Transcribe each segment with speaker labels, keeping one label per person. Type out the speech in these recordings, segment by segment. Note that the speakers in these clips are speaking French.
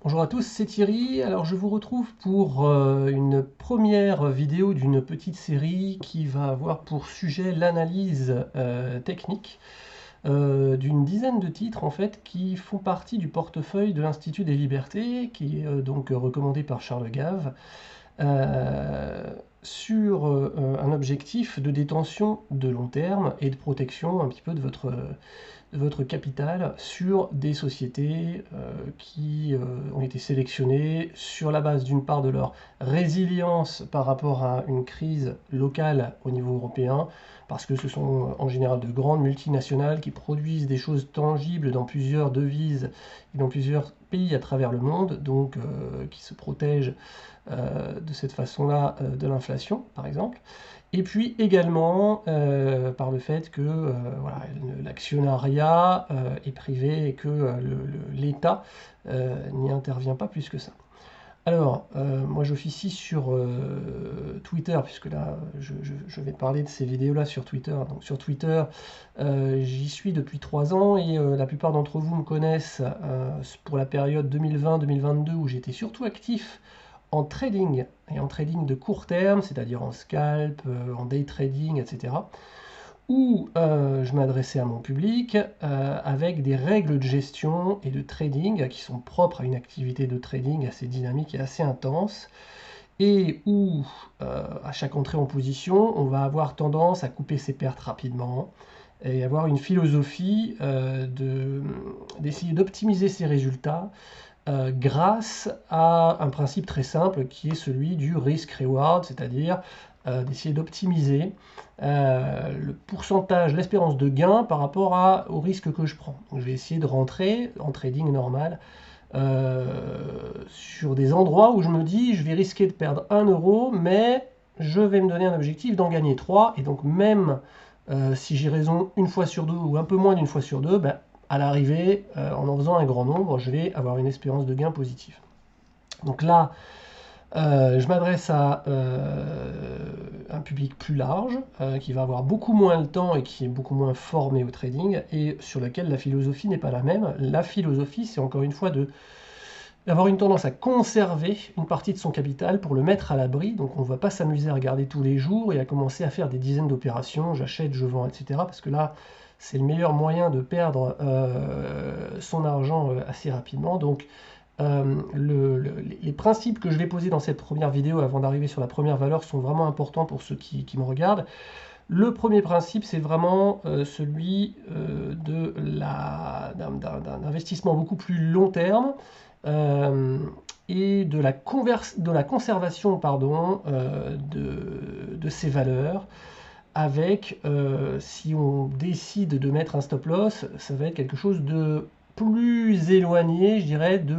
Speaker 1: Bonjour à tous, c'est Thierry. Alors je vous retrouve pour une première vidéo d'une petite série qui va avoir pour sujet l'analyse technique d'une dizaine de titres en fait qui font partie du portefeuille de l'Institut des Libertés, qui est donc recommandé par Charles Gave, euh, sur un objectif de détention de long terme et de protection un petit peu de votre capital sur des sociétés qui ont été sélectionnées sur la base d'une part de leur résilience par rapport à une crise locale au niveau européen, parce que ce sont en général de grandes multinationales qui produisent des choses tangibles dans plusieurs devises et dans plusieurs pays à travers le monde, donc qui se protègent de cette façon-là de l'inflation, par exemple. Et puis également par le fait que voilà, l'actionnariat est privé et que l'État n'y intervient pas plus que ça. Alors, moi j'officie sur Twitter, puisque là je vais parler de ces vidéos-là sur Twitter. Donc sur Twitter, j'y suis depuis 3 ans et la plupart d'entre vous me connaissent pour la période 2020-2022 où j'étais surtout actif en trading, et en trading de court terme, c'est-à-dire en scalp, en day trading, etc., où je m'adressais à mon public avec des règles de gestion et de trading qui sont propres à une activité de trading assez dynamique et assez intense, et où à chaque entrée en position, on va avoir tendance à couper ses pertes rapidement et avoir une philosophie d'essayer d'optimiser ses résultats grâce à un principe très simple qui est celui du risk-reward, c'est-à-dire d'essayer d'optimiser le pourcentage, l'espérance de gain par rapport au risque que je prends. Donc, je vais essayer de rentrer en trading normal sur des endroits où je me dis je vais risquer de perdre 1 euro, mais je vais me donner un objectif d'en gagner 3, et donc même si j'ai raison une fois sur deux ou un peu moins d'une fois sur deux, ben, à l'arrivée, en faisant un grand nombre, je vais avoir une espérance de gain positive. Donc là, je m'adresse à un public plus large, qui va avoir beaucoup moins le temps et qui est beaucoup moins formé au trading, et sur lequel la philosophie n'est pas la même. La philosophie, c'est encore une fois d'avoir une tendance à conserver une partie de son capital pour le mettre à l'abri. Donc on ne va pas s'amuser à regarder tous les jours et à commencer à faire des dizaines d'opérations, j'achète, je vends, etc. Parce que là, c'est le meilleur moyen de perdre son argent assez rapidement. Donc les principes que je vais poser dans cette première vidéo avant d'arriver sur la première valeur sont vraiment importants pour ceux qui me regardent. Le premier principe, c'est vraiment celui d'un investissement beaucoup plus long terme et de la conservation pardon, de ces valeurs avec, si on décide de mettre un stop loss, ça va être quelque chose de plus éloigné, je dirais, du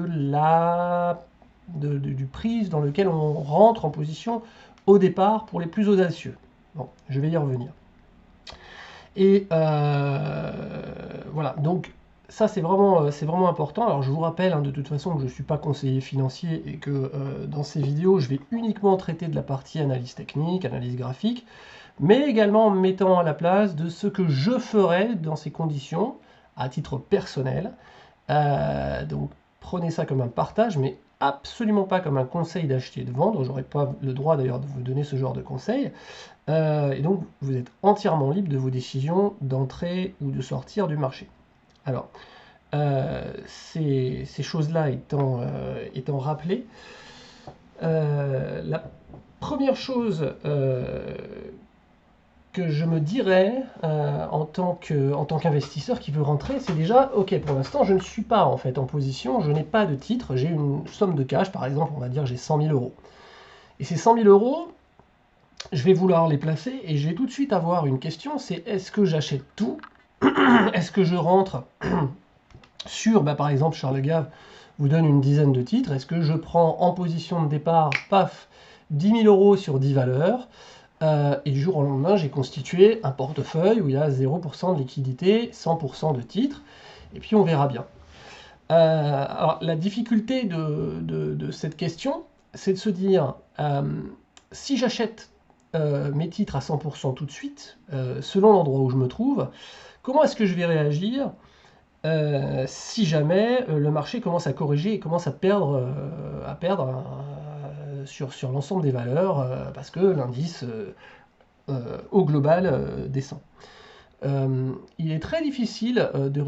Speaker 1: prix dans lequel on rentre en position au départ pour les plus audacieux. Bon, je vais y revenir. Et voilà, donc ça c'est vraiment important. Alors je vous rappelle de toute façon que je ne suis pas conseiller financier et que dans ces vidéos je vais uniquement traiter de la partie analyse technique, analyse graphique, mais également en me mettant à la place de ce que je ferais dans ces conditions à titre personnel. Donc prenez ça comme un partage, mais absolument pas comme un conseil d'acheter et de vendre. J'aurais pas le droit d'ailleurs de vous donner ce genre de conseil. Et donc vous êtes entièrement libre de vos décisions d'entrer ou de sortir du marché. Alors, ces choses-là étant rappelées, la première chose que je me dirais en tant qu'investisseur qui veut rentrer, c'est déjà, ok, pour l'instant, je ne suis pas en fait en position, je n'ai pas de titre, j'ai une somme de cash, par exemple, on va dire j'ai 100 000 euros. Et ces 100 000 euros, je vais vouloir les placer et je vais tout de suite avoir une question, c'est est-ce que j'achète tout? Est-ce que je rentre sur, par exemple, Charles Gave vous donne une dizaine de titres, est-ce que je prends en position de départ, paf, 10 000 euros sur 10 valeurs, et du jour au lendemain, j'ai constitué un portefeuille où il y a 0% de liquidité, 100% de titres, et puis on verra bien. Alors, la difficulté de cette question, c'est de se dire, si j'achète mes titres à 100% tout de suite, selon l'endroit où je me trouve, comment est-ce que je vais réagir si jamais le marché commence à corriger et commence à perdre sur l'ensemble des valeurs, parce que l'indice au global descend. Il est très difficile de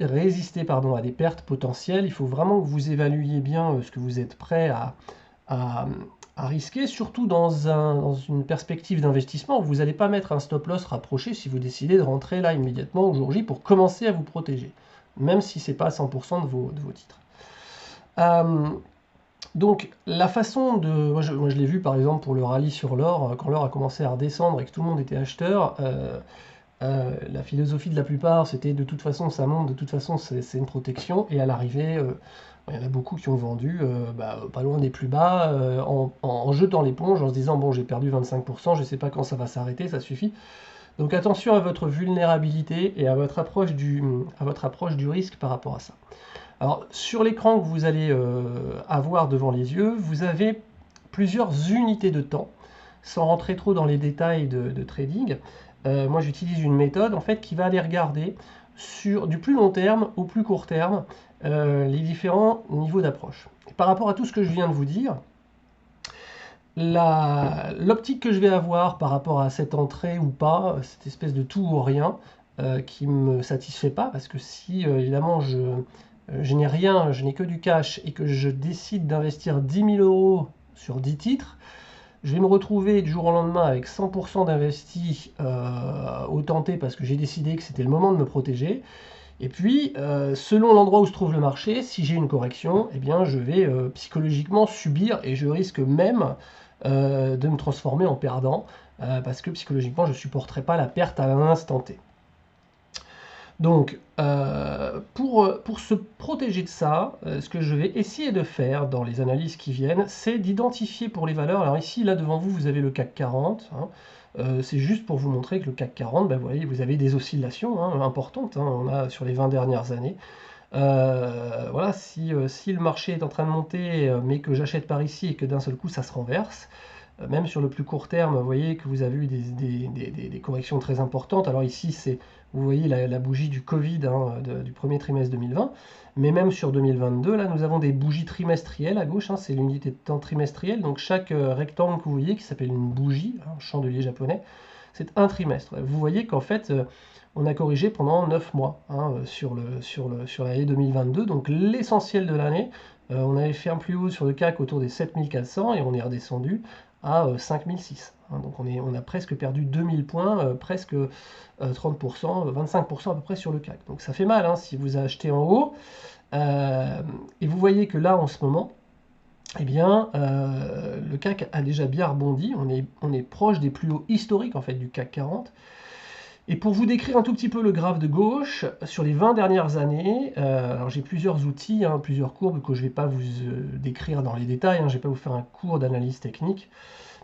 Speaker 1: résister pardon, à des pertes potentielles. Il faut vraiment que vous évaluiez bien ce que vous êtes prêt à, à risquer, surtout dans une perspective d'investissement. Vous n'allez pas mettre un stop loss rapproché si vous décidez de rentrer là immédiatement au jour J pour commencer à vous protéger, même si ce n'est pas 100% de vos titres. Donc la façon de... Moi je l'ai vu par exemple pour le rallye sur l'or, quand l'or a commencé à redescendre et que tout le monde était acheteur. La philosophie de la plupart, c'était de toute façon ça monte, de toute façon c'est une protection, et à l'arrivée, il y en a beaucoup qui ont vendu pas loin des plus bas, en jetant l'éponge, en se disant bon j'ai perdu 25%, je ne sais pas quand ça va s'arrêter, ça suffit. Donc attention à votre vulnérabilité et à votre approche du risque par rapport à ça. Alors sur l'écran que vous allez avoir devant les yeux, vous avez plusieurs unités de temps, sans rentrer trop dans les détails de trading. Moi j'utilise une méthode en fait qui va aller regarder du plus long terme au plus court terme les différents niveaux d'approche. Par rapport à tout ce que je viens de vous dire, l'optique que je vais avoir par rapport à cette entrée ou pas, cette espèce de tout ou rien, qui ne me satisfait pas, parce que si évidemment je n'ai rien, je n'ai que du cash et que je décide d'investir 10 000 € sur 10 titres, je vais me retrouver du jour au lendemain avec 100% d'investis au tenté parce que j'ai décidé que c'était le moment de me protéger. Et puis, selon l'endroit où se trouve le marché, si j'ai une correction, eh bien, je vais psychologiquement subir et je risque même de me transformer en perdant parce que psychologiquement, je ne supporterai pas la perte à l'instant T. Donc, pour se protéger de ça, ce que je vais essayer de faire dans les analyses qui viennent, c'est d'identifier pour les valeurs. Alors ici, là devant vous, vous avez le CAC 40. C'est juste pour vous montrer que le CAC 40, vous voyez, vous avez des oscillations importantes. On a sur les 20 dernières années. Voilà, si le marché est en train de monter, mais que j'achète par ici et que d'un seul coup ça se renverse, même sur le plus court terme, vous voyez que vous avez eu des corrections très importantes. Alors ici, vous voyez la bougie du Covid du premier trimestre 2020, mais même sur 2022, là, nous avons des bougies trimestrielles à gauche, c'est l'unité de temps trimestrielle. Donc chaque rectangle que vous voyez, qui s'appelle une bougie, un chandelier japonais, c'est un trimestre. Vous voyez qu'en fait, on a corrigé pendant 9 mois sur l'année 2022, donc l'essentiel de l'année. On avait fait un plus haut sur le CAC autour des 7400 et on est redescendu à 5006. Donc on a presque perdu 2000 points, presque 30%, 25% à peu près sur le CAC. Donc ça fait mal si vous achetez en haut. Et vous voyez que là en ce moment, eh bien, le CAC a déjà bien rebondi. On est proche des plus hauts historiques en fait du CAC 40. Et pour vous décrire un tout petit peu le graphe de gauche, sur les 20 dernières années, alors j'ai plusieurs outils, plusieurs courbes que je ne vais pas vous décrire dans les détails, je ne vais pas vous faire un cours d'analyse technique,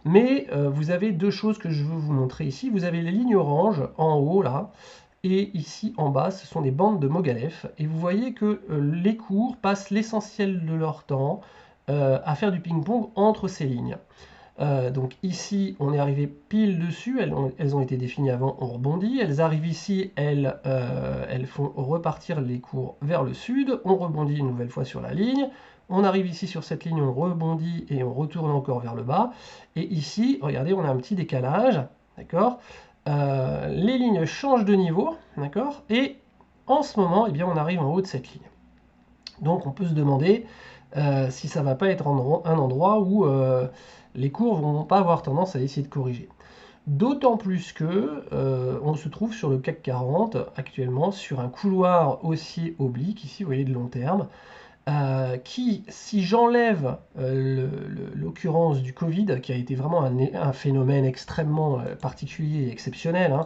Speaker 1: mais vous avez deux choses que je veux vous montrer ici. Vous avez les lignes oranges en haut là, et ici en bas, ce sont des bandes de Mogalef, et vous voyez que les cours passent l'essentiel de leur temps à faire du ping-pong entre ces lignes. Donc ici, on est arrivé pile dessus, elles ont été définies avant, on rebondit, elles arrivent ici, elles font repartir les cours vers le sud, on rebondit une nouvelle fois sur la ligne, on arrive ici sur cette ligne, on rebondit et on retourne encore vers le bas, et ici, regardez, on a un petit décalage, d'accord, les lignes changent de niveau, d'accord, et en ce moment, eh bien, on arrive en haut de cette ligne. Donc on peut se demander si ça ne va pas être un endroit où les cours ne vont pas avoir tendance à essayer de corriger. D'autant plus que on se trouve sur le CAC 40 actuellement sur un couloir haussier oblique, ici vous voyez de long terme, qui, si j'enlève l'occurrence du Covid, qui a été vraiment un phénomène extrêmement particulier et exceptionnel,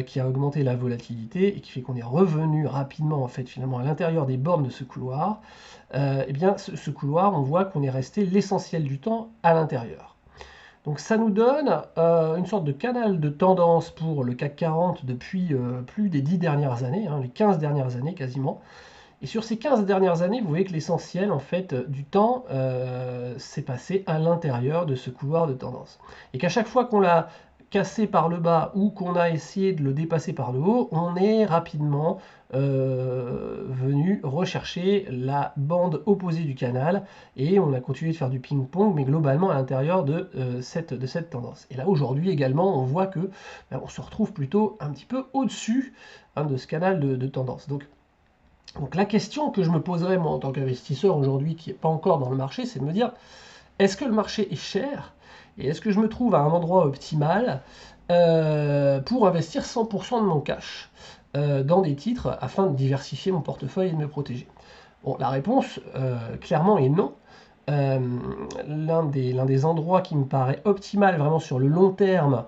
Speaker 1: qui a augmenté la volatilité et qui fait qu'on est revenu rapidement en fait finalement à l'intérieur des bornes de ce couloir, eh bien ce couloir, on voit qu'on est resté l'essentiel du temps à l'intérieur. Donc ça nous donne une sorte de canal de tendance pour le CAC 40 depuis plus des 10 dernières années, les 15 dernières années quasiment. Et sur ces 15 dernières années, vous voyez que l'essentiel en fait du temps s'est passé à l'intérieur de ce couloir de tendance. Et qu'à chaque fois cassé par le bas ou qu'on a essayé de le dépasser par le haut, on est rapidement venu rechercher la bande opposée du canal et on a continué de faire du ping-pong, mais globalement à l'intérieur de cette tendance. Et là aujourd'hui également, on voit que on se retrouve plutôt un petit peu au-dessus de ce canal de tendance. Donc la question que je me poserais moi en tant qu'investisseur aujourd'hui qui n'est pas encore dans le marché, c'est de me dire, est-ce que le marché est cher et est-ce que je me trouve à un endroit optimal pour investir 100% de mon cash dans des titres afin de diversifier mon portefeuille et de me protéger? Bon, la réponse clairement est non. L'un des endroits qui me paraît optimal vraiment sur le long terme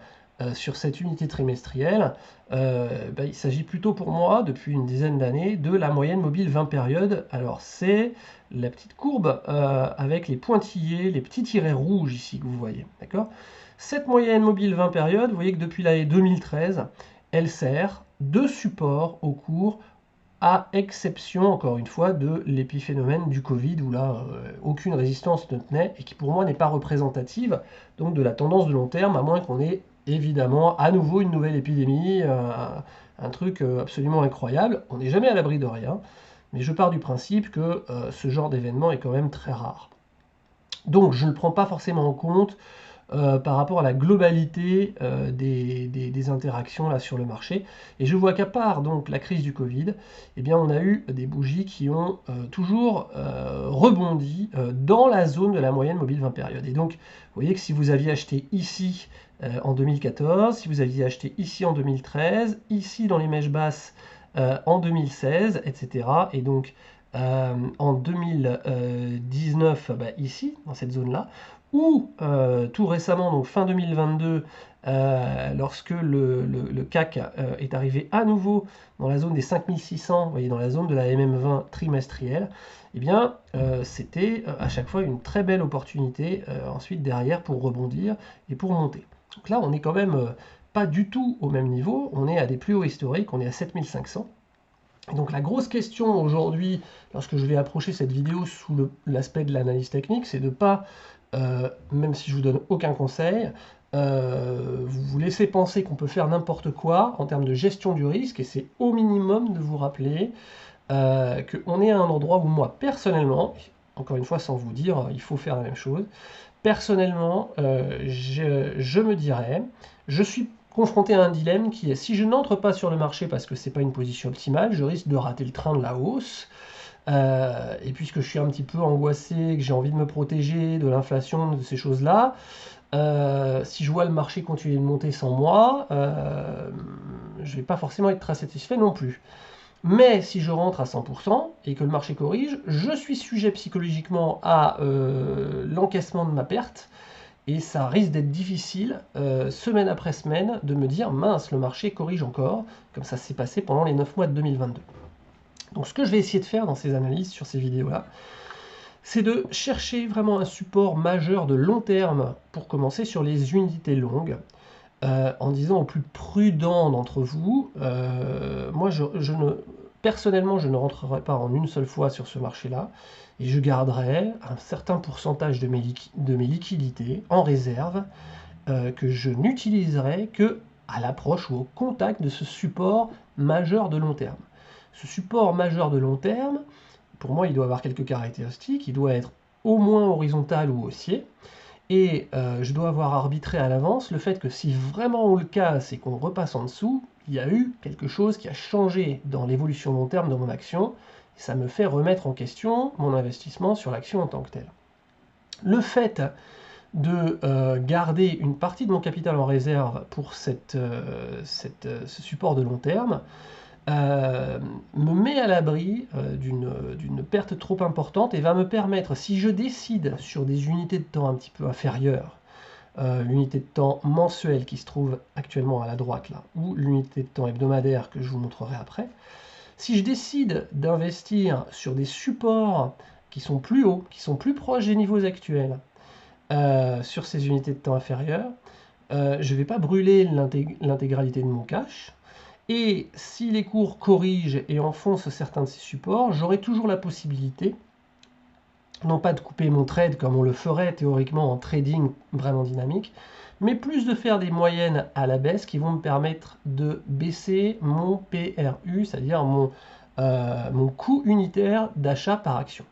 Speaker 1: sur cette unité trimestrielle, il s'agit plutôt pour moi, depuis une dizaine d'années, de la moyenne mobile 20 périodes. Alors c'est la petite courbe avec les pointillés, les petits tirets rouges ici que vous voyez. D'accord ? Cette moyenne mobile 20 périodes, vous voyez que depuis l'année 2013, elle sert de support au cours, à exception, encore une fois, de l'épiphénomène du Covid, où là, aucune résistance ne tenait, et qui pour moi n'est pas représentative donc de la tendance de long terme, à moins qu'on ait évidemment à nouveau une nouvelle épidémie, un truc absolument incroyable. On n'est jamais à l'abri de rien, mais je pars du principe que ce genre d'événement est quand même très rare. Donc je ne le prends pas forcément en compte par rapport à la globalité des interactions là sur le marché. Et je vois qu'à part donc la crise du Covid, eh bien, on a eu des bougies qui ont toujours rebondi dans la zone de la moyenne mobile 20 périodes. Et donc, vous voyez que si vous aviez acheté ici en 2014, si vous aviez acheté ici en 2013, ici dans les mèches basses en 2016, etc. Et donc en 2019, ici, dans cette zone-là, ou tout récemment, donc fin 2022, lorsque le CAC est arrivé à nouveau dans la zone des 5600, vous voyez, dans la zone de la MM20 trimestrielle, eh bien, c'était à chaque fois une très belle opportunité ensuite derrière pour rebondir et pour monter. Donc là, on n'est quand même pas du tout au même niveau, on est à des plus hauts historiques, on est à 7500. Donc la grosse question aujourd'hui, lorsque je vais approcher cette vidéo sous l'aspect de l'analyse technique, c'est de ne pas, même si je vous donne aucun conseil, vous laisser penser qu'on peut faire n'importe quoi en termes de gestion du risque, et c'est au minimum de vous rappeler qu'on est à un endroit où moi, personnellement, encore une fois sans vous dire il faut faire la même chose, personnellement, je me dirais, je suis confronté à un dilemme qui est, si je n'entre pas sur le marché parce que c'est pas une position optimale, je risque de rater le train de la hausse. Et puisque je suis un petit peu angoissé, que j'ai envie de me protéger de l'inflation, de ces choses-là, si je vois le marché continuer de monter sans moi, je ne vais pas forcément être très satisfait non plus. Mais si je rentre à 100% et que le marché corrige, je suis sujet psychologiquement à l'encaissement de ma perte. Et ça risque d'être difficile, semaine après semaine, de me dire, mince, le marché corrige encore, comme ça s'est passé pendant les 9 mois de 2022. Donc ce que je vais essayer de faire dans ces analyses, sur ces vidéos-là, c'est de chercher vraiment un support majeur de long terme pour commencer sur les unités longues, en disant aux plus prudents d'entre vous, moi personnellement je ne rentrerai pas en une seule fois sur ce marché-là, et je garderai un certain pourcentage de mes liquidités en réserve que je n'utiliserai que à l'approche ou au contact de ce support majeur de long terme. Ce support majeur de long terme, pour moi, il doit avoir quelques caractéristiques. Il doit être au moins horizontal ou haussier. Et je dois avoir arbitré à l'avance le fait que si vraiment on le casse et qu'on repasse en dessous, il y a eu quelque chose qui a changé dans l'évolution long terme de mon action. Et ça me fait remettre en question mon investissement sur l'action en tant que telle. Le fait de garder une partie de mon capital en réserve pour ce support de long terme me met à l'abri d'une perte trop importante et va me permettre, si je décide sur des unités de temps un petit peu inférieures, l'unité de temps mensuelle qui se trouve actuellement à la droite là, ou l'unité de temps hebdomadaire que je vous montrerai après, si je décide d'investir sur des supports qui sont plus hauts, qui sont plus proches des niveaux actuels, sur ces unités de temps inférieures, je ne vais pas brûler l'intégralité de mon cash. Et si les cours corrigent et enfoncent certains de ces supports, j'aurai toujours la possibilité, non pas de couper mon trade comme on le ferait théoriquement en trading vraiment dynamique, mais plus de faire des moyennes à la baisse qui vont me permettre de baisser mon PRU, c'est-à-dire mon coût unitaire d'achat par action.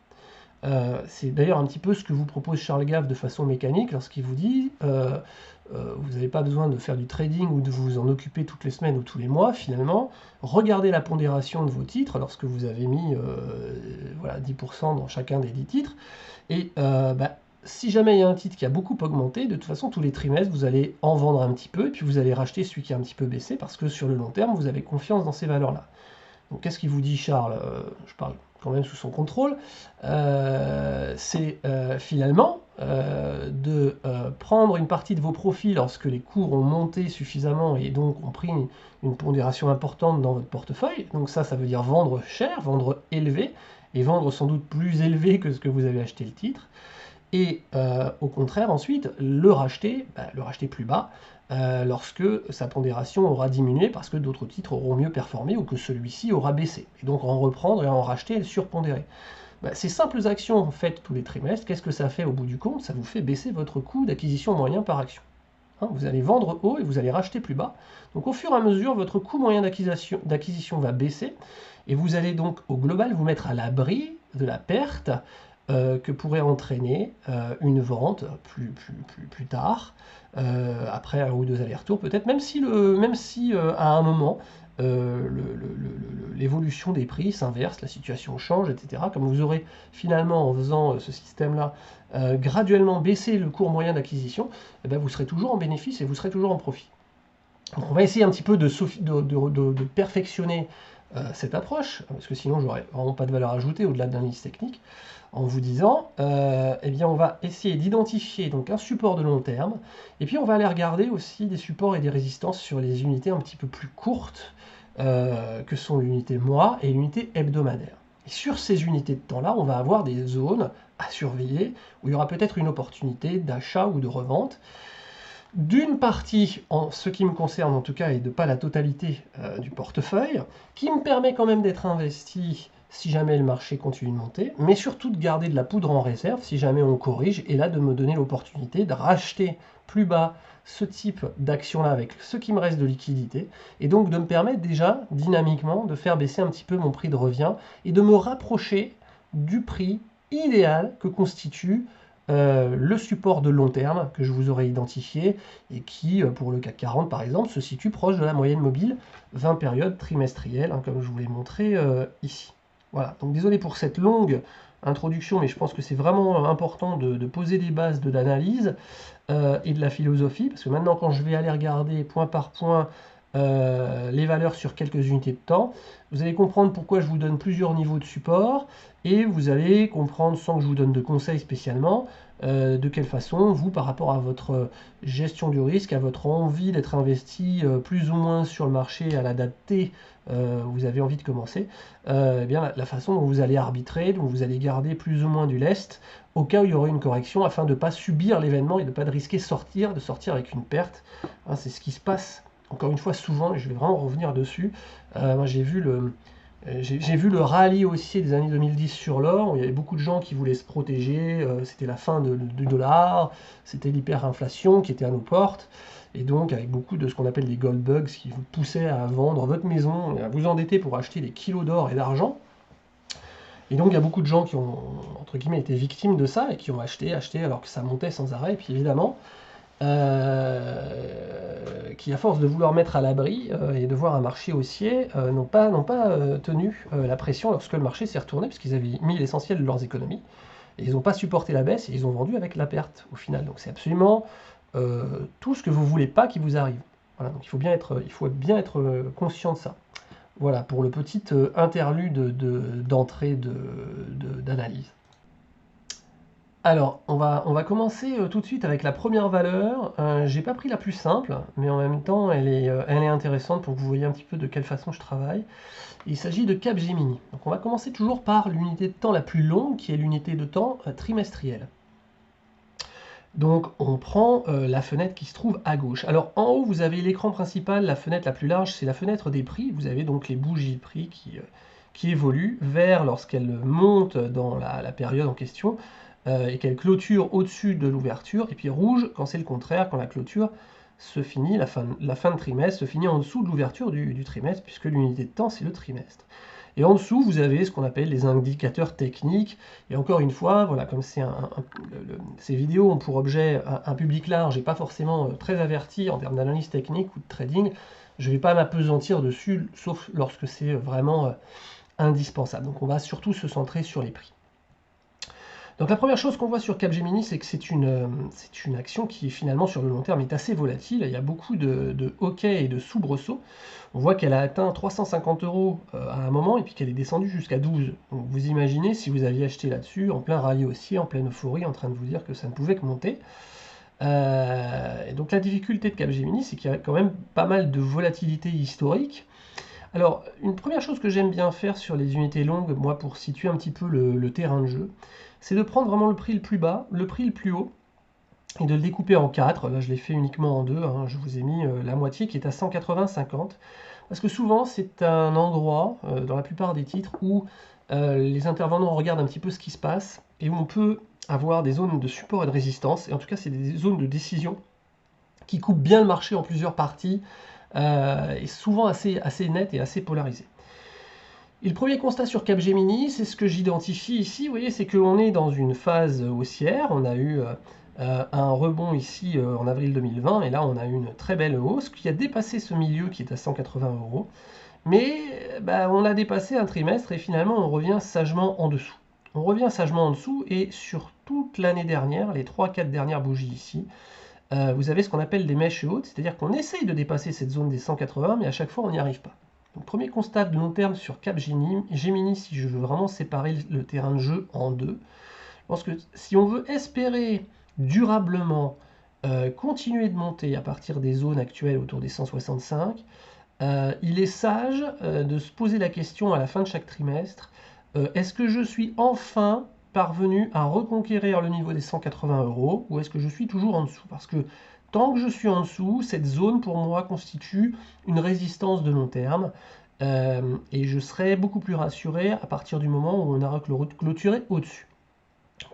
Speaker 1: C'est d'ailleurs un petit peu ce que vous propose Charles Gave de façon mécanique lorsqu'il vous dit vous n'avez pas besoin de faire du trading ou de vous en occuper toutes les semaines ou tous les mois. Finalement, regardez la pondération de vos titres lorsque vous avez mis voilà, 10% dans chacun des 10 titres. Et si jamais il y a un titre qui a beaucoup augmenté, de toute façon, tous les trimestres, vous allez en vendre un petit peu, et puis vous allez racheter celui qui a un petit peu baissé, parce que sur le long terme, vous avez confiance dans ces valeurs-là. Donc qu'est-ce qu'il vous dit, Charles? Je parle quand même sous son contrôle. C'est finalement de prendre une partie de vos profits lorsque les cours ont monté suffisamment et donc ont pris une pondération importante dans votre portefeuille. Donc ça veut dire vendre cher, vendre élevé, et vendre sans doute plus élevé que ce que vous avez acheté le titre. Et au contraire, ensuite, le racheter plus bas lorsque sa pondération aura diminué parce que d'autres titres auront mieux performé ou que celui-ci aura baissé. Et donc en reprendre et en racheter et le surpondérer. Ces simples actions faites tous les trimestres, qu'est-ce que ça fait au bout du compte? Ça vous fait baisser votre coût d'acquisition moyen par action. Vous allez vendre haut et vous allez racheter plus bas. Donc au fur et à mesure, votre coût moyen d'acquisition va baisser et vous allez donc au global vous mettre à l'abri de la perte que pourrait entraîner une vente plus tard, après un ou deux allers-retours peut-être, même si à un moment l'évolution des prix s'inverse, la situation change, etc. Comme vous aurez finalement en faisant ce système-là graduellement baissé le cours moyen d'acquisition, vous serez toujours en bénéfice et vous serez toujours en profit. Donc on va essayer un petit peu de perfectionner cette approche, parce que sinon j'aurais vraiment pas de valeur ajoutée au-delà de l'analyse technique, en vous disant, eh bien on va essayer d'identifier donc un support de long terme, et puis on va aller regarder aussi des supports et des résistances sur les unités un petit peu plus courtes, que sont l'unité mois et l'unité hebdomadaire. Et sur ces unités de temps-là, on va avoir des zones à surveiller, où il y aura peut-être une opportunité d'achat ou de revente, d'une partie, en ce qui me concerne en tout cas, et de pas la totalité du portefeuille, qui me permet quand même d'être investi si jamais le marché continue de monter, mais surtout de garder de la poudre en réserve si jamais on corrige, et là de me donner l'opportunité de racheter plus bas ce type d'action-là avec ce qui me reste de liquidité, et donc de me permettre déjà dynamiquement de faire baisser un petit peu mon prix de revient, et de me rapprocher du prix idéal que constitue le support de long terme que je vous aurais identifié et qui, pour le CAC 40 par exemple, se situe proche de la moyenne mobile 20 périodes trimestrielles, comme je vous l'ai montré ici. Voilà, donc désolé pour cette longue introduction, mais je pense que c'est vraiment important de poser des bases de l'analyse et de la philosophie, parce que maintenant quand je vais aller regarder point par point les valeurs sur quelques unités de temps, vous allez comprendre pourquoi je vous donne plusieurs niveaux de support, et vous allez comprendre, sans que je vous donne de conseils spécialement, de quelle façon, vous, par rapport à votre gestion du risque, à votre envie d'être investi plus ou moins sur le marché à la date T, vous avez envie de commencer, eh bien, la façon dont vous allez arbitrer, dont vous allez garder plus ou moins du lest, au cas où il y aurait une correction, afin de ne pas subir l'événement et de ne pas risquer de sortir avec une perte. C'est ce qui se passe encore une fois souvent, et je vais vraiment revenir dessus. Moi j'ai vu le rallye haussier des années 2010 sur l'or, où il y avait beaucoup de gens qui voulaient se protéger, c'était la fin du dollar, c'était l'hyperinflation qui était à nos portes, et donc avec beaucoup de ce qu'on appelle des gold bugs qui vous poussaient à vendre votre maison et à vous endetter pour acheter des kilos d'or et d'argent. Et donc il y a beaucoup de gens qui ont, entre guillemets, été victimes de ça et qui ont acheté alors que ça montait sans arrêt, et puis évidemment, qui à force de vouloir mettre à l'abri et de voir un marché haussier n'ont pas tenu la pression lorsque le marché s'est retourné, puisqu'ils avaient mis l'essentiel de leurs économies et ils n'ont pas supporté la baisse et ils ont vendu avec la perte au final. Donc c'est absolument tout ce que vous voulez pas qui vous arrive. Voilà, donc il faut bien être conscient de ça. Voilà pour le petit interlude d'entrée d'analyse. Alors, on va commencer tout de suite avec la première valeur. J'ai pas pris la plus simple, mais en même temps, elle est intéressante pour que vous voyez un petit peu de quelle façon je travaille. Il s'agit de Capgemini. Donc, on va commencer toujours par l'unité de temps la plus longue, qui est l'unité de temps trimestrielle. Donc, on prend la fenêtre qui se trouve à gauche. Alors, en haut, vous avez l'écran principal, la fenêtre la plus large, c'est la fenêtre des prix. Vous avez donc les bougies de prix qui évoluent vers, lorsqu'elles montent dans la période en question, et qu'elle clôture au-dessus de l'ouverture, et puis rouge quand c'est le contraire, quand la clôture se finit, la fin de trimestre se finit en dessous de l'ouverture du trimestre, puisque l'unité de temps, c'est le trimestre. Et en dessous, vous avez ce qu'on appelle les indicateurs techniques. Et encore une fois, voilà, comme ces vidéos ont pour objet un public large et pas forcément très averti en termes d'analyse technique ou de trading, je ne vais pas m'apesantir dessus, sauf lorsque c'est vraiment indispensable. Donc on va surtout se centrer sur les prix. Donc la première chose qu'on voit sur Capgemini, c'est que c'est une action qui finalement sur le long terme est assez volatile. Il y a beaucoup de hockey et de soubresauts. On voit qu'elle a atteint 350 € à un moment et puis qu'elle est descendue jusqu'à 12. Donc vous imaginez si vous aviez acheté là-dessus, en plein rallye haussier, en pleine euphorie, en train de vous dire que ça ne pouvait que monter. Et donc la difficulté de Capgemini, c'est qu'il y a quand même pas mal de volatilité historique. Alors, une première chose que j'aime bien faire sur les unités longues, moi, pour situer un petit peu le terrain de jeu, c'est de prendre vraiment le prix le plus bas, le prix le plus haut, et de le découper en 4. Là, je l'ai fait uniquement en 2, hein. Je vous ai mis la moitié qui est à 180,50. Parce que souvent, c'est un endroit, dans la plupart des titres, où les intervenants regardent un petit peu ce qui se passe, et où on peut avoir des zones de support et de résistance, et en tout cas, c'est des zones de décision qui coupent bien le marché en plusieurs parties, et souvent assez net et assez polarisé. Et le premier constat sur Capgemini, c'est ce que j'identifie ici, vous voyez, c'est qu'on est dans une phase haussière, on a eu un rebond ici en avril 2020, et là on a eu une très belle hausse qui a dépassé ce milieu qui est à 180 €, mais on l'a dépassé un trimestre et finalement on revient sagement en dessous. On revient sagement en dessous et sur toute l'année dernière, les 3-4 dernières bougies ici, vous avez ce qu'on appelle des mèches hautes, c'est-à-dire qu'on essaye de dépasser cette zone des 180, mais à chaque fois on n'y arrive pas. Donc, premier constat de long terme sur Capgemini, si je veux vraiment séparer le terrain de jeu en deux, je pense que si on veut espérer durablement continuer de monter à partir des zones actuelles autour des 165, il est sage de se poser la question à la fin de chaque trimestre, est-ce que je suis enfin parvenu à reconquérir le niveau des 180 € ou est-ce que je suis toujours en dessous? Parce que tant que je suis en dessous, cette zone pour moi constitue une résistance de long terme et je serai beaucoup plus rassuré à partir du moment où on aura clôturé au-dessus.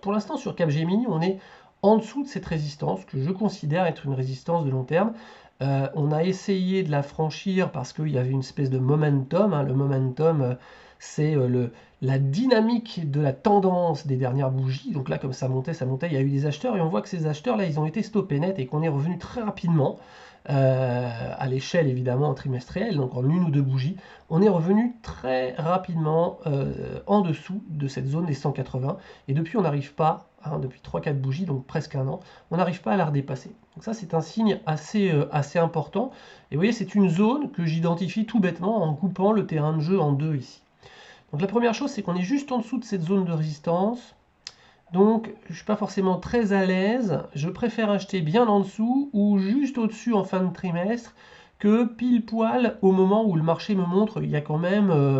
Speaker 1: Pour l'instant sur Capgemini, on est en dessous de cette résistance que je considère être une résistance de long terme. On a essayé de la franchir parce qu'il y avait une espèce de momentum, hein. Le momentum, c'est la dynamique de la tendance des dernières bougies. Donc là, comme ça montait, il y a eu des acheteurs et on voit que ces acheteurs, là, ils ont été stoppés net et qu'on est revenu très rapidement à l'échelle évidemment trimestrielle, donc en une ou deux bougies, on est revenu très rapidement en dessous de cette zone des 180 et depuis on n'arrive pas, hein, depuis 3-4 bougies, donc presque un an, on n'arrive pas à la redépasser. Donc ça c'est un signe assez important et vous voyez c'est une zone que j'identifie tout bêtement en coupant le terrain de jeu en deux ici. Donc la première chose c'est qu'on est juste en dessous de cette zone de résistance. Donc, je ne suis pas forcément très à l'aise. Je préfère acheter bien en dessous ou juste au-dessus en fin de trimestre que pile poil au moment où le marché me montre qu'il y a quand même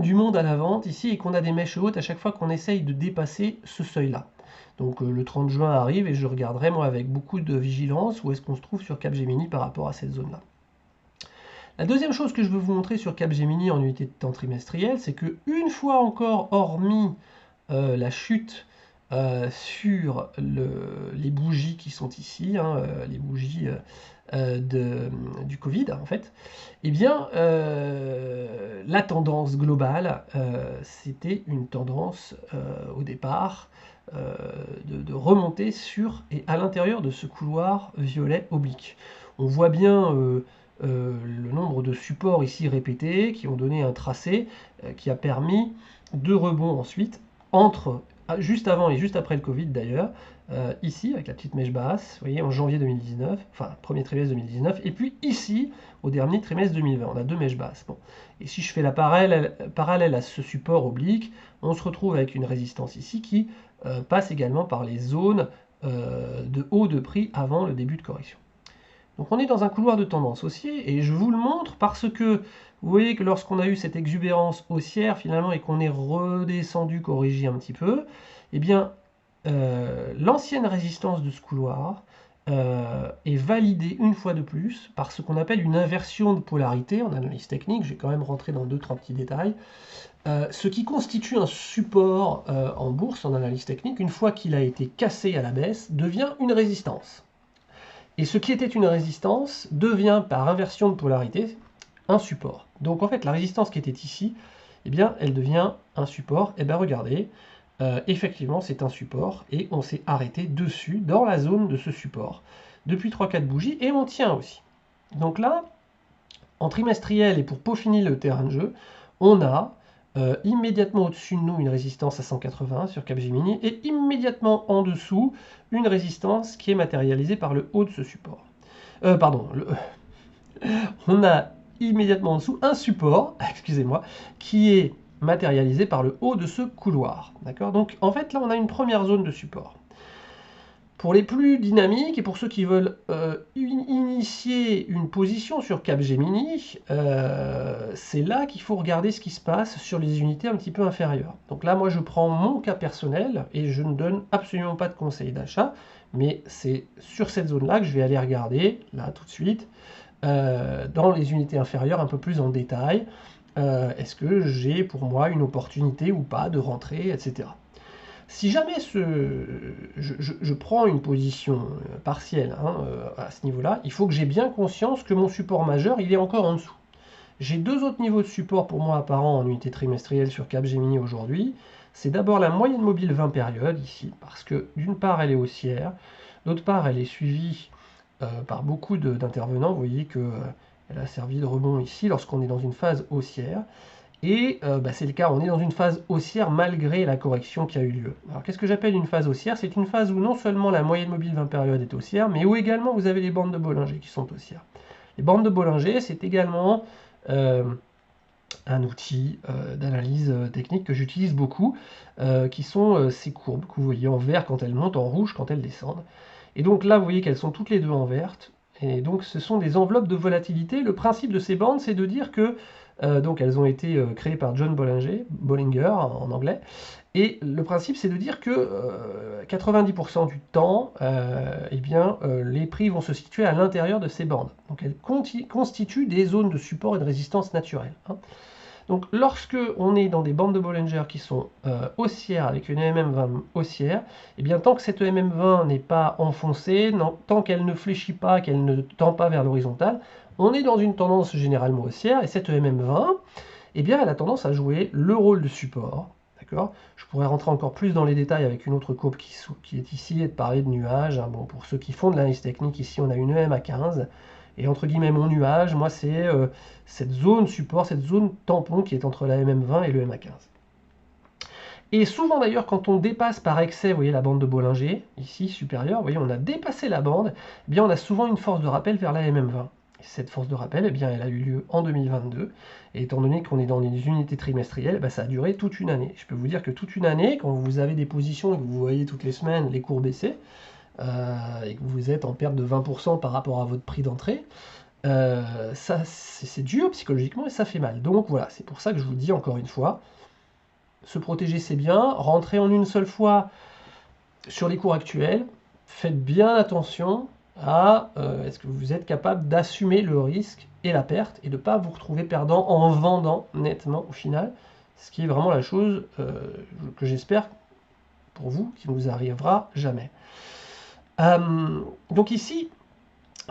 Speaker 1: du monde à la vente ici et qu'on a des mèches hautes à chaque fois qu'on essaye de dépasser ce seuil-là. Donc le 30 juin arrive et je regarderai moi avec beaucoup de vigilance où est-ce qu'on se trouve sur Capgemini par rapport à cette zone-là. La deuxième chose que je veux vous montrer sur Capgemini en unité de temps trimestrielle, c'est que une fois encore, hormis la chute sur les bougies qui sont ici, hein, les bougies du Covid en fait, eh bien la tendance globale, c'était une tendance au départ de remonter sur et à l'intérieur de ce couloir violet oblique. On voit bien le nombre de supports ici répétés qui ont donné un tracé qui a permis deux rebonds ensuite juste avant et juste après le Covid d'ailleurs, ici avec la petite mèche basse, vous voyez en janvier 2019, enfin premier trimestre 2019, et puis ici au dernier trimestre 2020, on a deux mèches basses. Bon. Et si je fais la parallèle à ce support oblique, on se retrouve avec une résistance ici qui passe également par les zones de haut de prix avant le début de correction. Donc on est dans un couloir de tendance haussier et je vous le montre parce que vous voyez que lorsqu'on a eu cette exubérance haussière finalement et qu'on est redescendu, corrigé un petit peu, eh bien l'ancienne résistance de ce couloir est validée une fois de plus par ce qu'on appelle une inversion de polarité en analyse technique. Je vais quand même rentrer dans 2-3 petits détails. Ce qui constitue un support en bourse, en analyse technique, une fois qu'il a été cassé à la baisse, devient une résistance. Et ce qui était une résistance devient, par inversion de polarité, un support. Donc en fait, la résistance qui était ici, eh bien, elle devient un support. Et bien regardez, effectivement, c'est un support, et on s'est arrêté dessus, dans la zone de ce support, depuis 3-4 bougies, et on tient aussi. Donc là, en trimestriel, et pour peaufiner le terrain de jeu, on a immédiatement au-dessus de nous une résistance à 180 sur Capgemini, et immédiatement en dessous, une résistance qui est matérialisée par le haut de ce support. On a immédiatement en dessous un support, excusez-moi, qui est matérialisé par le haut de ce couloir. D'accord? Donc en fait, là, on a une première zone de support. Pour les plus dynamiques et pour ceux qui veulent initier une position sur Capgemini, c'est là qu'il faut regarder ce qui se passe sur les unités un petit peu inférieures. Donc là, moi, je prends mon cas personnel et je ne donne absolument pas de conseil d'achat, mais c'est sur cette zone-là que je vais aller regarder, là, tout de suite, dans les unités inférieures un peu plus en détail. Est-ce que j'ai pour moi une opportunité ou pas de rentrer, etc. Si jamais je prends une position partielle à ce niveau-là, il faut que j'ai bien conscience que mon support majeur, il est encore en dessous. J'ai deux autres niveaux de support pour moi apparents en unité trimestrielle sur Capgemini aujourd'hui. C'est d'abord la moyenne mobile 20 périodes ici, parce que d'une part elle est haussière, d'autre part elle est suivie par beaucoup d'intervenants. Vous voyez qu'elle a servi de rebond ici lorsqu'on est dans une phase haussière. Et c'est le cas, on est dans une phase haussière malgré la correction qui a eu lieu. Alors qu'est-ce que j'appelle une phase haussière? C'est une phase où non seulement la moyenne mobile 20 périodes est haussière, mais où également vous avez les bandes de Bollinger qui sont haussières. Les bandes de Bollinger, c'est également un outil d'analyse technique que j'utilise beaucoup, qui sont ces courbes que vous voyez en vert quand elles montent, en rouge quand elles descendent. Et donc là, vous voyez qu'elles sont toutes les deux en verte. Et donc ce sont des enveloppes de volatilité. Le principe de ces bandes, c'est de dire que donc elles ont été créées par John Bollinger en anglais. Et le principe, c'est de dire que 90% du temps, les prix vont se situer à l'intérieur de ces bandes. Donc elles constituent des zones de support et de résistance naturelles. Donc lorsque on est dans des bandes de Bollinger qui sont haussières avec une EMM20 haussière, et bien tant que cette EMM20 n'est pas enfoncée, tant qu'elle ne fléchit pas, qu'elle ne tend pas vers l'horizontale, on est dans une tendance généralement haussière, et cette EMM20, eh bien elle a tendance à jouer le rôle de support. D'accord? Je pourrais rentrer encore plus dans les détails avec une autre courbe qui est ici et de parler de nuages. Bon, pour ceux qui font de l'analyse technique, ici on a une EM à 15. Et entre guillemets, mon nuage, moi, c'est cette zone support, cette zone tampon qui est entre la MM20 et le MA15. Et souvent d'ailleurs, quand on dépasse par excès, vous voyez la bande de Bollinger, ici, supérieure, vous voyez, on a dépassé la bande, eh bien on a souvent une force de rappel vers la MM20. Et cette force de rappel, eh bien, elle a eu lieu en 2022. Et étant donné qu'on est dans des unités trimestrielles, bah, ça a duré toute une année. Je peux vous dire que toute une année, quand vous avez des positions et que vous voyez toutes les semaines les cours baisser, et que vous êtes en perte de 20% par rapport à votre prix d'entrée, ça c'est dur psychologiquement et ça fait mal. Donc voilà, c'est pour ça que je vous dis encore une fois, se protéger c'est bien, rentrer en une seule fois sur les cours actuels, faites bien attention à est-ce que vous êtes capable d'assumer le risque et la perte et de ne pas vous retrouver perdant en vendant nettement au final, ce qui est vraiment la chose que j'espère pour vous qui ne vous arrivera jamais. Donc ici,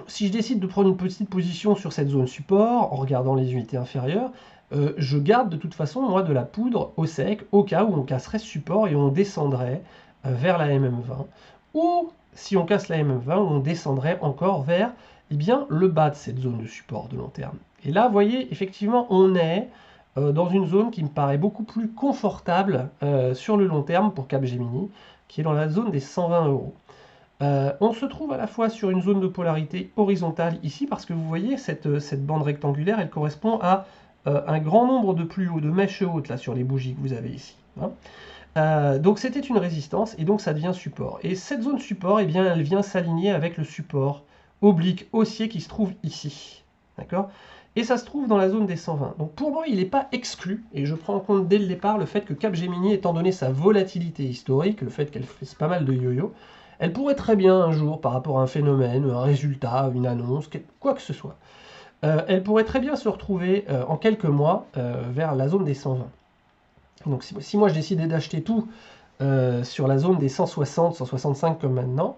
Speaker 1: si je décide de prendre une petite position sur cette zone support, en regardant les unités inférieures, je garde de toute façon, moi, de la poudre au sec, au cas où on casserait ce support et on descendrait vers la MM20. Ou, si on casse la MM20, on descendrait encore vers le bas de cette zone de support de long terme. Et là, vous voyez, effectivement, on est dans une zone qui me paraît beaucoup plus confortable sur le long terme pour Capgemini, qui est dans la zone des 120 €. On se trouve à la fois sur une zone de polarité horizontale ici, parce que vous voyez, cette bande rectangulaire, elle correspond à un grand nombre de plus hauts, de mèches hautes, là, sur les bougies que vous avez ici. Donc c'était une résistance, et donc ça devient support. Et cette zone support, eh bien, elle vient s'aligner avec le support oblique haussier qui se trouve ici. D'accord? Et ça se trouve dans la zone des 120. Donc pour moi, il n'est pas exclu, et je prends en compte dès le départ le fait que Capgemini, étant donné sa volatilité historique, le fait qu'elle fasse pas mal de yo-yo, elle pourrait très bien un jour, par rapport à un phénomène, un résultat, une annonce, quoi que ce soit, elle pourrait très bien se retrouver en quelques mois vers la zone des 120. Donc si moi je décidais d'acheter tout sur la zone des 160, 165 comme maintenant,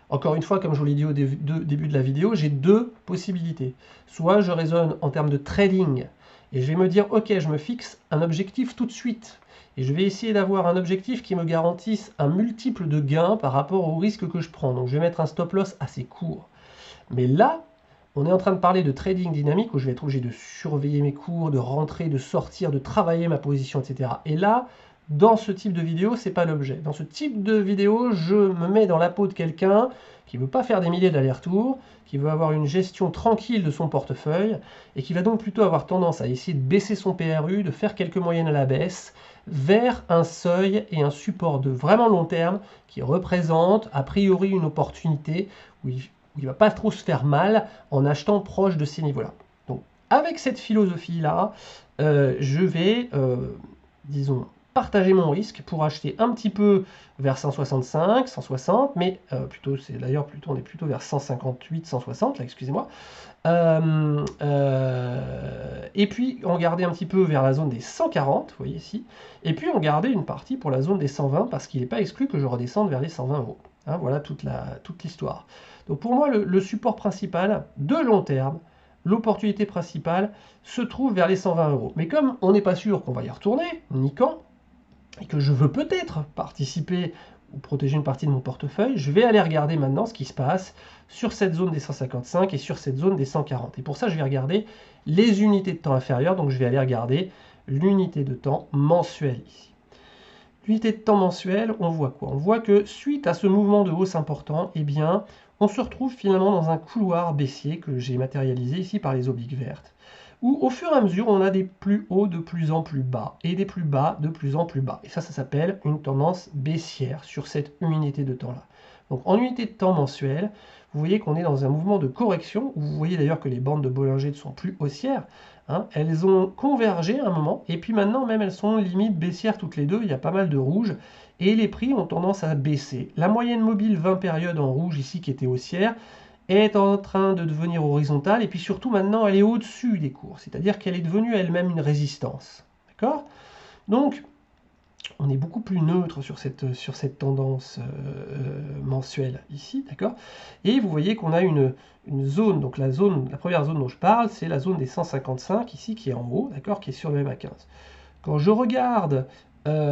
Speaker 1: encore une fois, comme je vous l'ai dit au début de la vidéo, j'ai deux possibilités. Soit je raisonne en termes de trading et je vais me dire, ok, je me fixe un objectif tout de suite et je vais essayer d'avoir un objectif qui me garantisse un multiple de gains par rapport au risque que je prends. Donc je vais mettre un stop loss assez court. Mais là, on est en train de parler de trading dynamique où je vais être obligé de surveiller mes cours, de rentrer, de sortir, de travailler ma position, etc. Et là, dans ce type de vidéo, c'est pas l'objet. Dans ce type de vidéo, je me mets dans la peau de quelqu'un qui ne veut pas faire des milliers d'allers-retours, qui veut avoir une gestion tranquille de son portefeuille et qui va donc plutôt avoir tendance à essayer de baisser son PRU, de faire quelques moyennes à la baisse vers un seuil et un support de vraiment long terme qui représente a priori une opportunité où il ne va pas trop se faire mal en achetant proche de ces niveaux-là. Donc avec cette philosophie-là, je vais, disons, partager mon risque pour acheter un petit peu vers 165, 160, mais plutôt, c'est d'ailleurs plutôt, on est plutôt vers 158, 160, là, excusez-moi. Et puis on gardait un petit peu vers la zone des 140, vous voyez ici, et puis on gardait une partie pour la zone des 120 parce qu'il n'est pas exclu que je redescende vers les 120 euros. Hein, voilà toute l'histoire. Donc pour moi, le support principal de long terme, l'opportunité principale, se trouve vers les 120 euros. Mais comme on n'est pas sûr qu'on va y retourner, ni quand, et que je veux peut-être participer ou protéger une partie de mon portefeuille, je vais aller regarder maintenant ce qui se passe sur cette zone des 155 et sur cette zone des 140. Et pour ça, je vais regarder les unités de temps inférieures, donc je vais aller regarder l'unité de temps mensuelle ici. L'unité de temps mensuelle, on voit quoi? On voit que suite à ce mouvement de hausse important, eh bien, on se retrouve finalement dans un couloir baissier que j'ai matérialisé ici par les obliques vertes, où au fur et à mesure, on a des plus hauts de plus en plus bas, et des plus bas de plus en plus bas. Et ça s'appelle une tendance baissière sur cette unité de temps-là. Donc en unité de temps mensuelle, vous voyez qu'on est dans un mouvement de correction, où vous voyez d'ailleurs que les bandes de Bollinger ne sont plus haussières, hein. Elles ont convergé à un moment, et puis maintenant même elles sont limite baissières toutes les deux, il y a pas mal de rouge, et les prix ont tendance à baisser. La moyenne mobile 20 périodes en rouge ici qui était haussière, est en train de devenir horizontale, et puis surtout maintenant elle est au-dessus des cours, c'est-à-dire qu'elle est devenue elle-même une résistance. D'accord? Donc, on est beaucoup plus neutre sur cette tendance mensuelle ici, d'accord? Et vous voyez qu'on a une zone, donc la première zone dont je parle, c'est la zone des 155 ici, qui est en haut, d'accord, qui est sur le MA 15. Quand je regarde la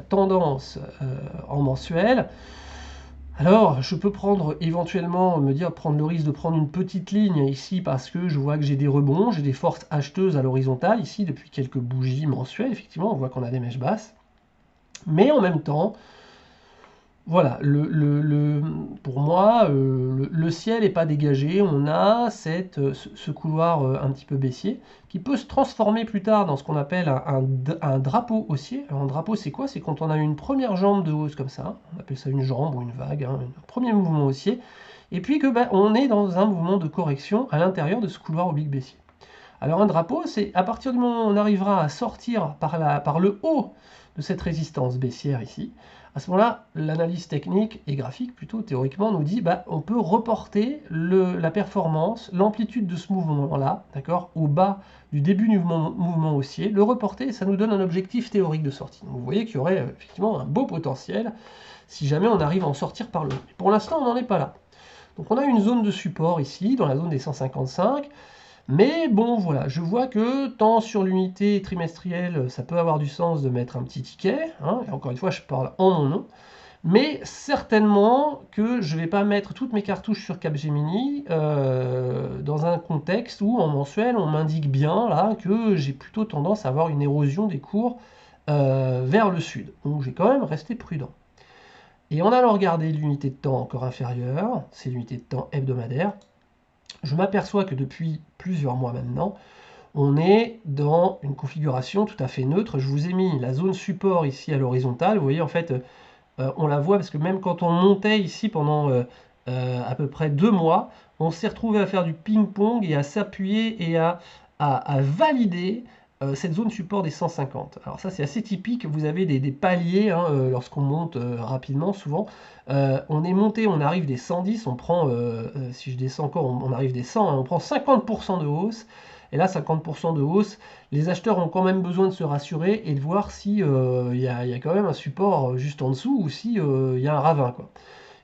Speaker 1: tendance en mensuel, alors, je peux prendre éventuellement, prendre le risque de prendre une petite ligne ici parce que je vois que j'ai des rebonds, j'ai des forces acheteuses à l'horizontale ici depuis quelques bougies mensuelles, effectivement, on voit qu'on a des mèches basses. Mais en même temps, voilà, pour moi, le ciel n'est pas dégagé, on a ce couloir un petit peu baissier qui peut se transformer plus tard dans ce qu'on appelle un drapeau haussier. Alors un drapeau, c'est quoi? C'est quand on a une première jambe de hausse comme ça, on appelle ça une jambe ou une vague, hein, un premier mouvement haussier, et puis que on est dans un mouvement de correction à l'intérieur de ce couloir oblique baissier. Alors un drapeau, c'est à partir du moment où on arrivera à sortir par le haut de cette résistance baissière ici, à ce moment-là, l'analyse technique et graphique, plutôt théoriquement, nous dit on peut reporter la performance, l'amplitude de ce mouvement-là, d'accord, au bas du début du mouvement haussier, le reporter, ça nous donne un objectif théorique de sortie. Donc vous voyez qu'il y aurait effectivement un beau potentiel si jamais on arrive à en sortir par le haut. Pour l'instant, on n'en est pas là. Donc on a une zone de support ici, dans la zone des 155, mais bon, voilà, je vois que tant sur l'unité trimestrielle, ça peut avoir du sens de mettre un petit ticket, hein, et encore une fois, je parle en mon nom, mais certainement que je ne vais pas mettre toutes mes cartouches sur Capgemini dans un contexte où, en mensuel, on m'indique bien là que j'ai plutôt tendance à avoir une érosion des cours vers le sud. Donc, j'ai quand même resté prudent. Et en allant regarder l'unité de temps encore inférieure, c'est l'unité de temps hebdomadaire, je m'aperçois que depuis plusieurs mois maintenant, on est dans une configuration tout à fait neutre. Je vous ai mis la zone support ici à l'horizontale. Vous voyez, en fait, on la voit parce que même quand on montait ici pendant à peu près 2 mois, on s'est retrouvé à faire du ping-pong et à s'appuyer et à valider cette zone support des 150. Alors ça, c'est assez typique. Vous avez des paliers hein, lorsqu'on monte rapidement, souvent. On est monté, on arrive des 110, on prend, si je descends encore, on arrive des 100, hein, on prend 50% de hausse. Et là, 50% de hausse, les acheteurs ont quand même besoin de se rassurer et de voir si y a quand même un support juste en dessous ou si il y a un ravin, quoi.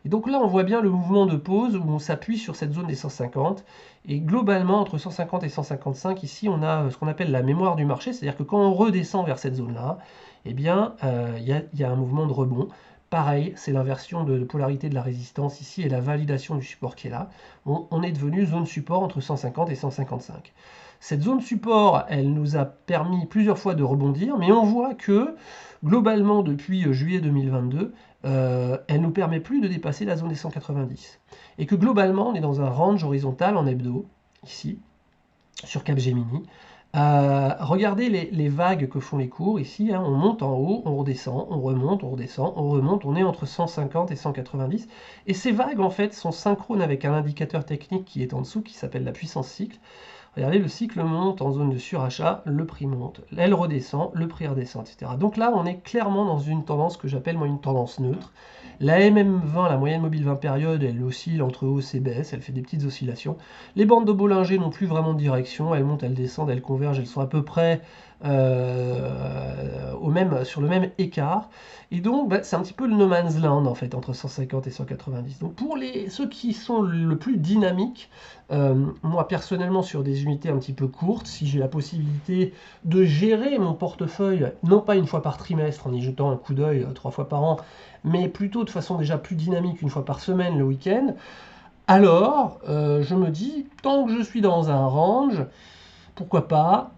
Speaker 1: Et donc là, on voit bien le mouvement de pause où on s'appuie sur cette zone des 150. Et globalement, entre 150 et 155, ici, on a ce qu'on appelle la mémoire du marché. C'est-à-dire que quand on redescend vers cette zone-là, eh bien, il y a un mouvement de rebond. Pareil, c'est l'inversion de polarité de la résistance ici et la validation du support qui est là. On est devenu zone support entre 150 et 155. Cette zone support, elle nous a permis plusieurs fois de rebondir, mais on voit que globalement, depuis juillet 2022, elle ne nous permet plus de dépasser la zone des 190. Et que globalement, on est dans un range horizontal en hebdo, ici, sur Capgemini. Regardez les vagues que font les cours ici, hein, on monte en haut, on redescend, on remonte, on redescend, on remonte, on est entre 150 et 190. Et ces vagues, en fait, sont synchrones avec un indicateur technique qui est en dessous, qui s'appelle la puissance cycle. Regardez, le cycle monte en zone de surachat, le prix monte, elle redescend, le prix redescend, etc. Donc là, on est clairement dans une tendance que j'appelle moi une tendance neutre. La MM20, la moyenne mobile 20 périodes, elle oscille entre hausse et baisse, elle fait des petites oscillations. Les bandes de Bollinger n'ont plus vraiment de direction, elles montent, elles descendent, elles convergent, elles sont à peu près sur le même écart. Et donc, c'est un petit peu le no man's land, en fait, entre 150 et 190. Donc, pour ceux qui sont le plus dynamiques, moi, personnellement, sur des unités un petit peu courtes, si j'ai la possibilité de gérer mon portefeuille, non pas une fois par trimestre, en y jetant un coup d'œil 3 fois par an, mais plutôt de façon déjà plus dynamique, une fois par semaine, le week-end, alors, je me dis, tant que je suis dans un range, pourquoi pas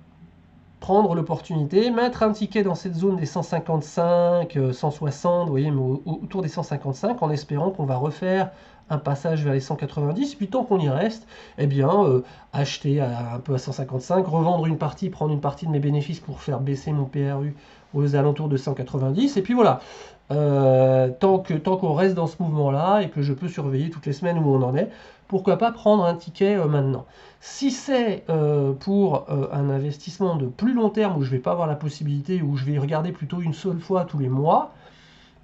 Speaker 1: prendre l'opportunité, mettre un ticket dans cette zone des 155, 160, vous voyez, mais autour des 155, en espérant qu'on va refaire un passage vers les 190, puis tant qu'on y reste, eh bien, acheter un peu à 155, revendre une partie, prendre une partie de mes bénéfices pour faire baisser mon PRU aux alentours de 190, et puis voilà. Tant qu'on reste dans ce mouvement-là et que je peux surveiller toutes les semaines où on en est, pourquoi pas prendre un ticket maintenant. Si c'est pour un investissement de plus long terme où je ne vais pas avoir la possibilité, où je vais regarder plutôt une seule fois tous les mois,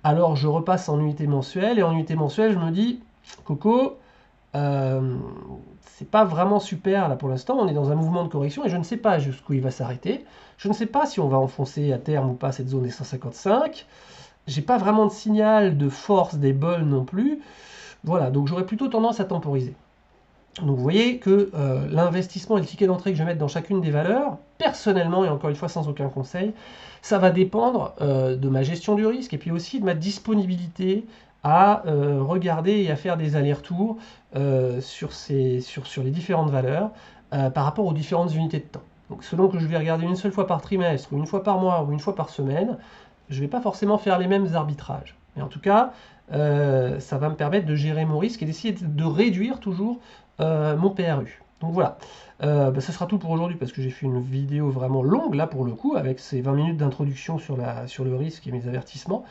Speaker 1: alors je repasse en unité mensuelle, et en unité mensuelle, je me dis, Coco, c'est pas vraiment super là pour l'instant, on est dans un mouvement de correction et je ne sais pas jusqu'où il va s'arrêter. Je ne sais pas si on va enfoncer à terme ou pas cette zone des 155. J'ai pas vraiment de signal de force des bulles non plus. Voilà, donc j'aurais plutôt tendance à temporiser. Donc vous voyez que l'investissement et le ticket d'entrée que je vais mettre dans chacune des valeurs, personnellement, et encore une fois sans aucun conseil, ça va dépendre de ma gestion du risque et puis aussi de ma disponibilité à regarder et à faire des allers-retours sur les différentes valeurs par rapport aux différentes unités de temps. Donc selon que je vais regarder une seule fois par trimestre, ou une fois par mois, ou une fois par semaine, je ne vais pas forcément faire les mêmes arbitrages. Mais en tout cas, ça va me permettre de gérer mon risque et d'essayer de réduire toujours mon PRU. Donc voilà, ce sera tout pour aujourd'hui parce que j'ai fait une vidéo vraiment longue là pour le coup avec ces 20 minutes d'introduction sur le risque et mes avertissements.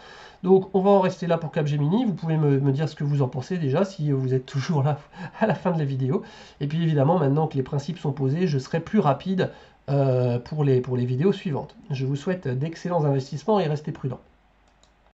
Speaker 1: Donc on va en rester là pour Capgemini. Vous pouvez me dire ce que vous en pensez déjà si vous êtes toujours là à la fin de la vidéo. Et puis évidemment maintenant que les principes sont posés, je serai plus rapide pour les vidéos suivantes. Je vous souhaite d'excellents investissements et restez prudents.